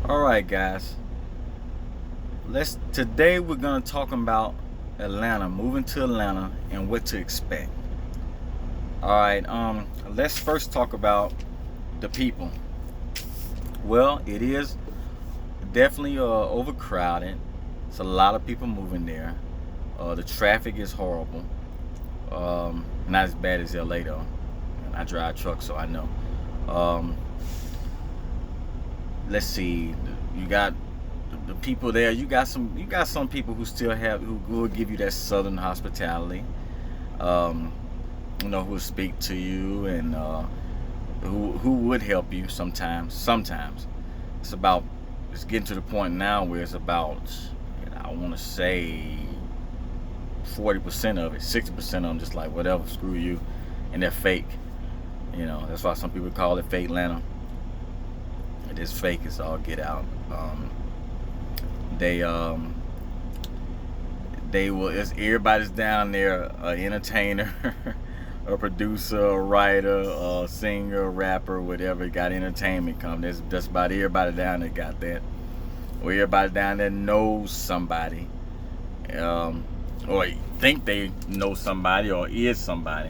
All right, guys. Today we're gonna talk about Atlanta, moving to Atlanta, and what to expect. All right. Let's first talk about the people. Well, it is definitely overcrowded. It's a lot of people moving there. The traffic is horrible. Not as bad as LA though. And I drive trucks, so I know. Um, let's see. You got the people there. You got some people who still have who will give you that southern hospitality. Um, who will speak to you and who would help you sometimes. Sometimes it's about it's getting to the point now where it's about I want to say 40% of it, 60% of them just like whatever, screw you, and they're fake. That's why some people call it fake Atlanta. It is fake. It's all get out. They they will. It's everybody's down there. An entertainer, a producer, a writer, a singer, a rapper, whatever. Got entertainment come. That's about everybody down there got that. Or everybody down there knows somebody, or think they know somebody or is somebody.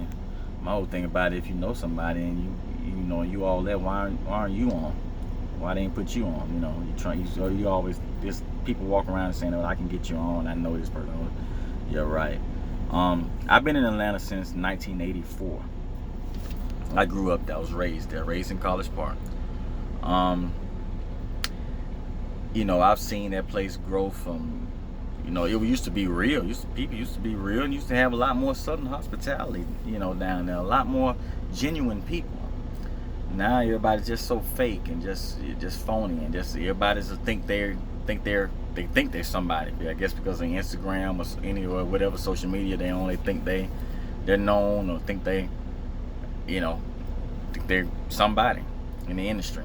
My whole thing about it, if you know somebody and you all that, why aren't you on? Why they ain't put you on? You always this people walk around saying, "Oh, I can get you on. I know this person." You're right. I've been in Atlanta since 1984. I grew up there. I was raised there, raised in College Park. Um, I've seen that place grow from, it used to be real. People used to be real and used to have a lot more Southern hospitality, down there. A lot more genuine people. Now everybody's just so fake and just phony and just everybody's they think they're somebody. I guess because of Instagram or whatever social media, they only think they're known or you know think they're somebody in the industry.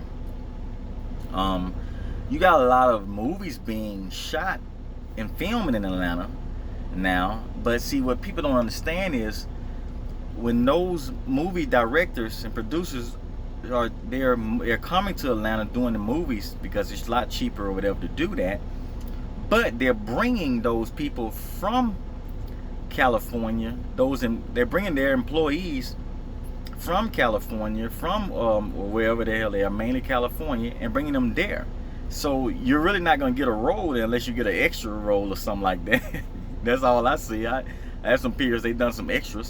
You got a lot of movies being shot and filming in Atlanta now, but see what people don't understand is when those movie directors and producers they're coming to Atlanta doing the movies because it's a lot cheaper or whatever to do that. But they're bringing those people from California. They're bringing their employees from California, from or wherever the hell they are, mainly California, and bringing them there. So you're really not gonna get a role there unless you get an extra role or something like that. That's all I see. I have some peers. They've done some extra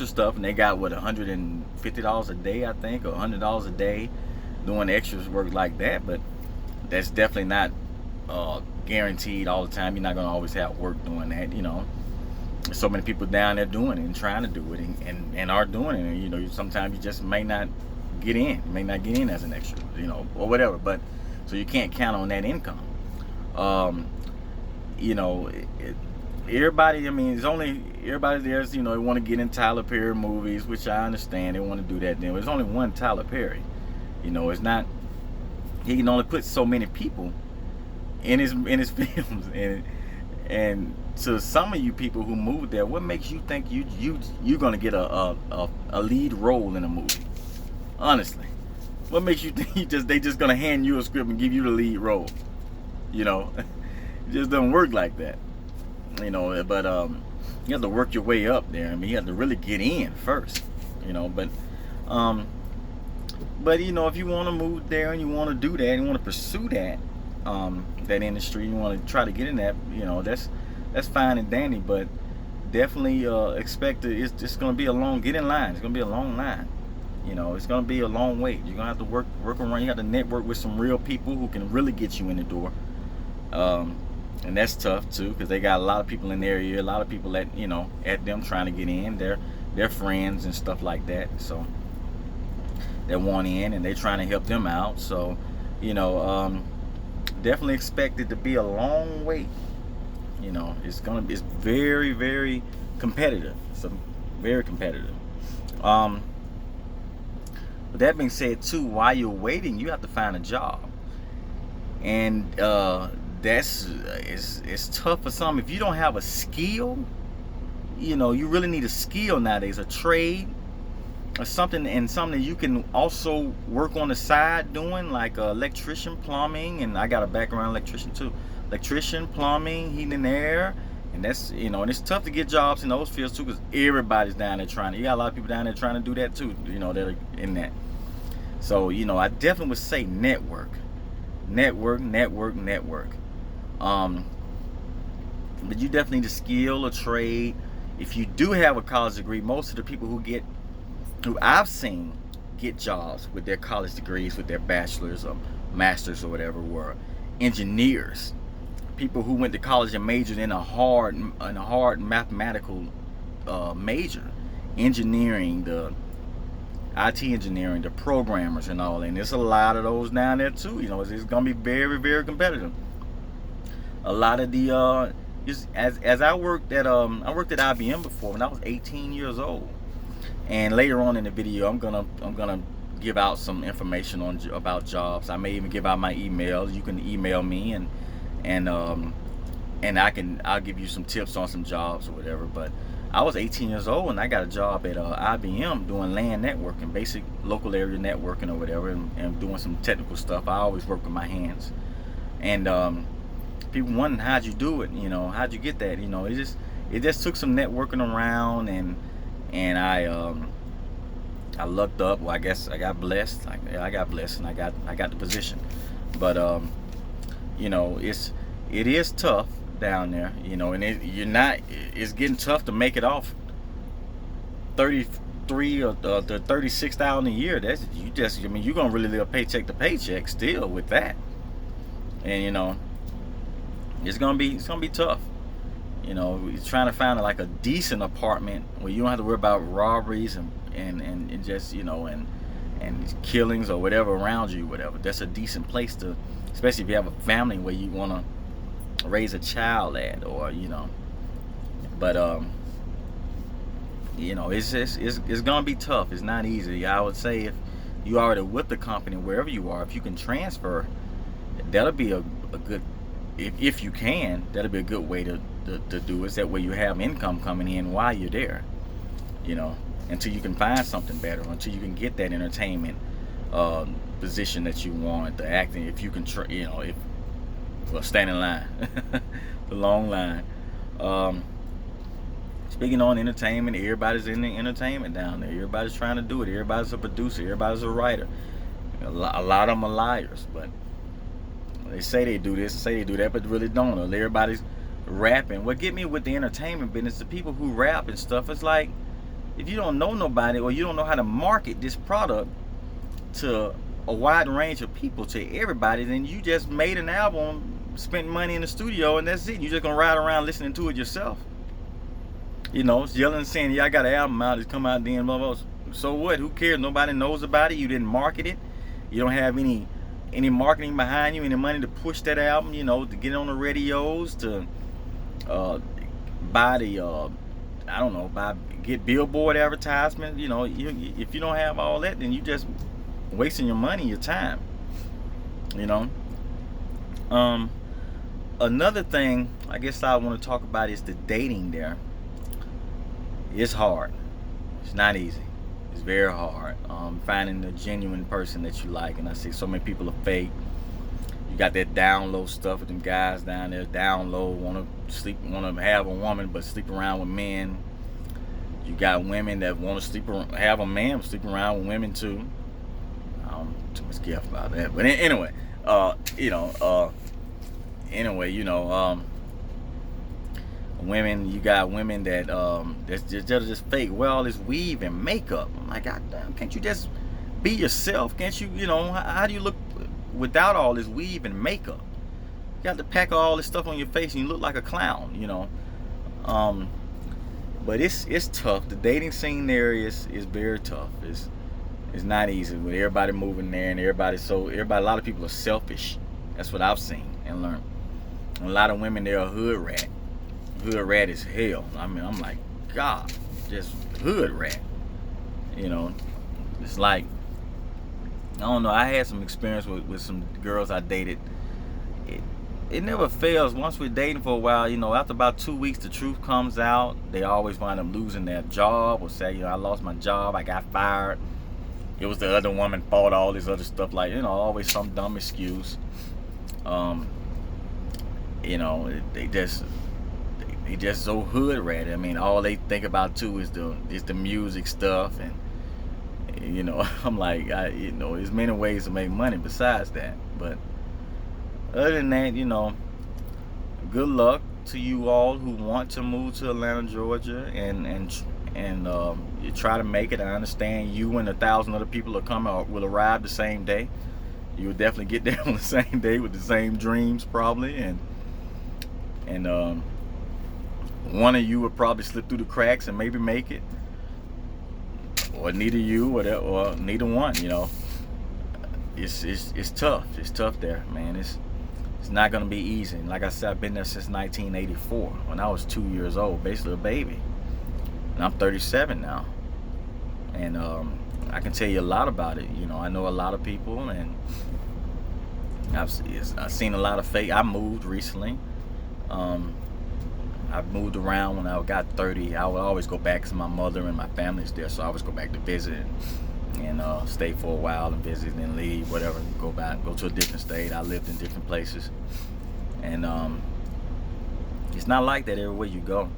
stuff, and they got what $150 a day, I think, or $100 a day doing extras work like that. But that's definitely not guaranteed all the time. You're not gonna always have work doing that. There's so many people down there doing it and trying to do it and are doing it. And sometimes you just may not get in. You may not get in as an extra, or whatever. But so you can't count on that income. Um, you know, everybody. I mean, it's only everybody there's. They want to get in Tyler Perry movies, which I understand. They want to do that. Then there's only one Tyler Perry. It's not. He can only put so many people in his films, and to some of you people who moved there, what makes you think you're gonna get a lead role in a movie? Honestly, what makes you think they just gonna hand you a script and give you the lead role? It just doesn't work like that. But you have to work your way up there. I mean, you have to really get in first. But if you want to move there and you want to do that, and you want to pursue that industry, you want to try to get in that, that's fine and dandy. But definitely expect it's just going to be a long get in line. It's going to be a long line. It's going to be a long wait. You're going to have to work around. You have to network with some real people who can really get you in the door. And that's tough too, because they got a lot of people in their area, a lot of people at them trying to get in. They're friends and stuff like that. So they want in and they're trying to help them out. So definitely expect it to be a long wait. It's very, very competitive. It's very competitive. But that being said too, while you're waiting, you have to find a job, and it's tough for some. If you don't have a skill, you really need a skill nowadays, a trade, or something, and something that you can also work on the side doing, like electrician, plumbing, and I got a background electrician too. Electrician, plumbing, heating and air, and that's, you know, and it's tough to get jobs in those fields too, because everybody's down there trying to. You got a lot of people down there trying to do that too, you know, that are in that. So, you know, I definitely would say network, network, network, network. But you definitely need a skill, a trade. If you do have a college degree, most of the people who I've seen get jobs with their college degrees, with their bachelor's or master's or whatever, were engineers. People who went to college and majored in a hard mathematical major, engineering, the IT engineering, the programmers and all. And there's a lot of those down there too. You know, it's gonna be very, very competitive. A lot of the as I worked at IBM before when I was 18 years old. And later on in the video, I'm gonna give out some information about jobs. I may even give out my email. You can email me, and I'll give you some tips on some jobs or whatever. But I was 18 years old and I got a job at IBM doing LAN networking, basic local area networking or whatever, and doing some technical stuff. I always work with my hands. And people wondering, how'd you do it? You know, how'd you get that? You know, it just took some networking around, and I lucked up. Well, I guess I got blessed. I got blessed, and I got the position. But you know, it is tough down there. You know, and it's getting tough to make it off 33 or 36,000 a year. I mean, you're gonna really live paycheck to paycheck still with that. And you know, it's gonna be tough. You know, you're trying to find like a decent apartment where you don't have to worry about robberies and just, you know, and killings or whatever around you, whatever. That's a decent place to, especially if you have a family where you want to raise a child at, or, you know. But you know, it's gonna be tough. It's not easy. I would say if you already with the company, wherever you are, if you can transfer, that'll be a good, if you can, that'll be a good way to do it. That way you have income coming in while you're there, you know, until you can find something better, until you can get that entertainment position that you want, the acting. If you can, you know, stand in line, the long line. Speaking on entertainment, everybody's in the entertainment down there. Everybody's trying to do it. Everybody's a producer. Everybody's a writer. A lot of them are liars, but they say they do this, say they do that, but really don't. Everybody's rapping. What get me with the entertainment business, the people who rap and stuff, it's like, if you don't know nobody, or you don't know how to market this product to a wide range of people, to everybody, then you just made an album, spent money in the studio, and that's it. You're just gonna ride around listening to it yourself. You know, it's yelling and saying, yeah, I got an album out, it's come out then, blah, blah. So what? Who cares? Nobody knows about it. You didn't market it. You don't have any marketing behind you, any money to push that album, you know, to get it on the radios, to buy the I don't know, get billboard advertisement. You know, if you don't have all that, then you just wasting your money, your time, you know. Another thing I guess I want to talk about is the dating there. It's hard. It's not easy. It's very hard. Finding a genuine person that you like, and I see so many people are fake. You got that down low stuff with them guys down there, down low, want to have a woman but sleep around with men. You got women that want to have a man sleep around with women too. I don't too much careful about that, but anyway, women. You got women that that's just fake. Wear all this weave and makeup. I'm like, God damn, can't you just be yourself? Can't you? You know, how do you look without all this weave and makeup? You got to pack all this stuff on your face and you look like a clown. You know. But it's tough. The dating scene there is very tough. It's not easy with everybody moving there, and a lot of people are selfish. That's what I've seen and learned. And a lot of women, they're a hood rat. Hood rat is hell. I mean, I'm like, God, just hood rat. You know, it's like, I don't know. I had some experience with some girls I dated. it never fails. Once we're dating for a while, you know, after about 2 weeks, the truth comes out. They always wind up losing their job, or say, you know, I lost my job, I got fired. It was the other woman fault, all this other stuff, like, you know, always some dumb excuse. You know, they just so hood rat. I mean, all they think about too is the music stuff, and you know, I'm like, you know, there's many ways to make money besides that. But other than that, you know, good luck to you all who want to move to Atlanta, Georgia, and you try to make it. I understand you and 1,000 other people will arrive the same day. You will definitely get there on the same day with the same dreams, probably, and one of you will probably slip through the cracks and maybe make it, or neither you, or neither one. You know, it's tough. It's tough there, man. It's not gonna be easy. And like I said, I've been there since 1984, when I was 2 years old, basically a baby, and I'm 37 now. And I can tell you a lot about it. You know, I know a lot of people, and I've seen a lot of fake. I moved recently. I've moved around. When I got 30, I would always go back because my mother and my family's there, so I always go back to visit and stay for a while and visit and then leave, whatever, go back, go to a different state. I lived in different places, and it's not like that everywhere you go.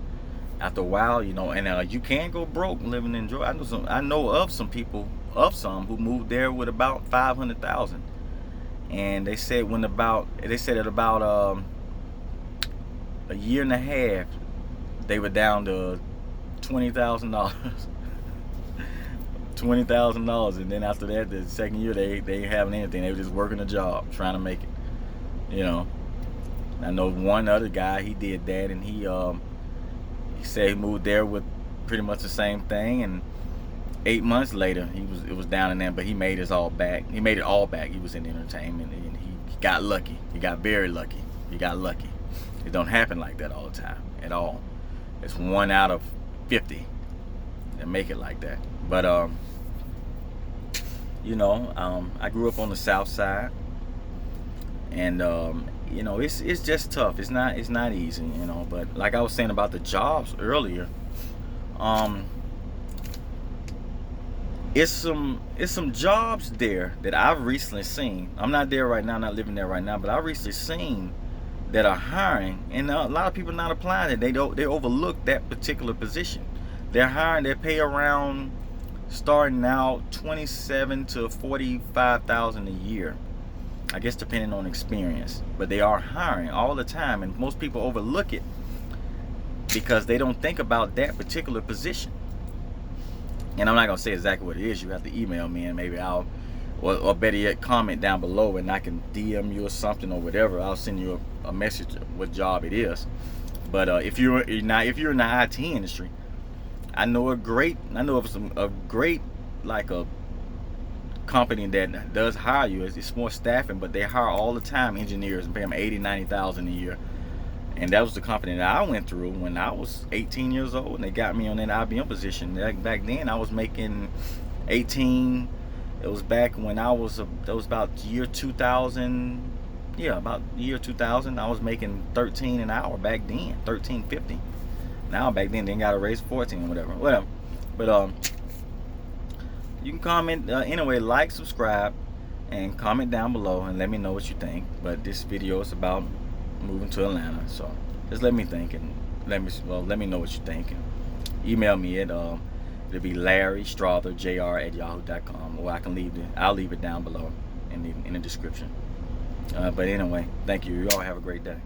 After a while, you know, and you can go broke living in Georgia. I know of some people, who moved there with about 500,000, and they said at about a year and a half, they were down to $20,000. $20,000, and then after that, the second year, they ain't having anything. They were just working a job, trying to make it. You know, I know one other guy, he did that, and he said he moved there with pretty much the same thing, and 8 months later, it was down in there, but he made it all back. He made it all back. He was in entertainment, and he got lucky. He got very lucky. He got lucky. It don't happen like that all the time at all. It's 1 out of 50 that make it like that. But you know, I grew up on the South Side, and you know, it's just tough. It's not easy, you know. But like I was saying about the jobs earlier, it's some jobs there that I've recently seen. I'm not there right now, not living there right now, but I've recently seen that are hiring, and a lot of people not applying it. They overlook that particular position. They're hiring. They pay around, starting out, 27 to 45,000 a year, I guess, depending on experience. But they are hiring all the time, and most people overlook it because they don't think about that particular position. And I'm not gonna say exactly what it is. You have to email me, and maybe I'll, or better yet, comment down below, and I can DM you or something or whatever. I'll send you a message what job it is. But if you're in the IT industry, I know a great like a company that does hire you. It's more staffing, but they hire all the time engineers and pay them 80, 90,000 a year. And that was the company that I went through when I was 18 years old, and they got me on that IBM position. Back then, I was making 18. It was back when that was about year 2000. Yeah, about year 2000. I was making 13 an hour back then, 13.50. Now back then they got a raise 14 or whatever. But you can comment anyway, like, subscribe, and comment down below and let me know what you think. But this video is about moving to Atlanta, so just let me think, and let me know what you think. And email me at it'll be Larrystrotherjr at yahoo.com, or I'll leave it down below in the description. But anyway, thank you. You all have a great day.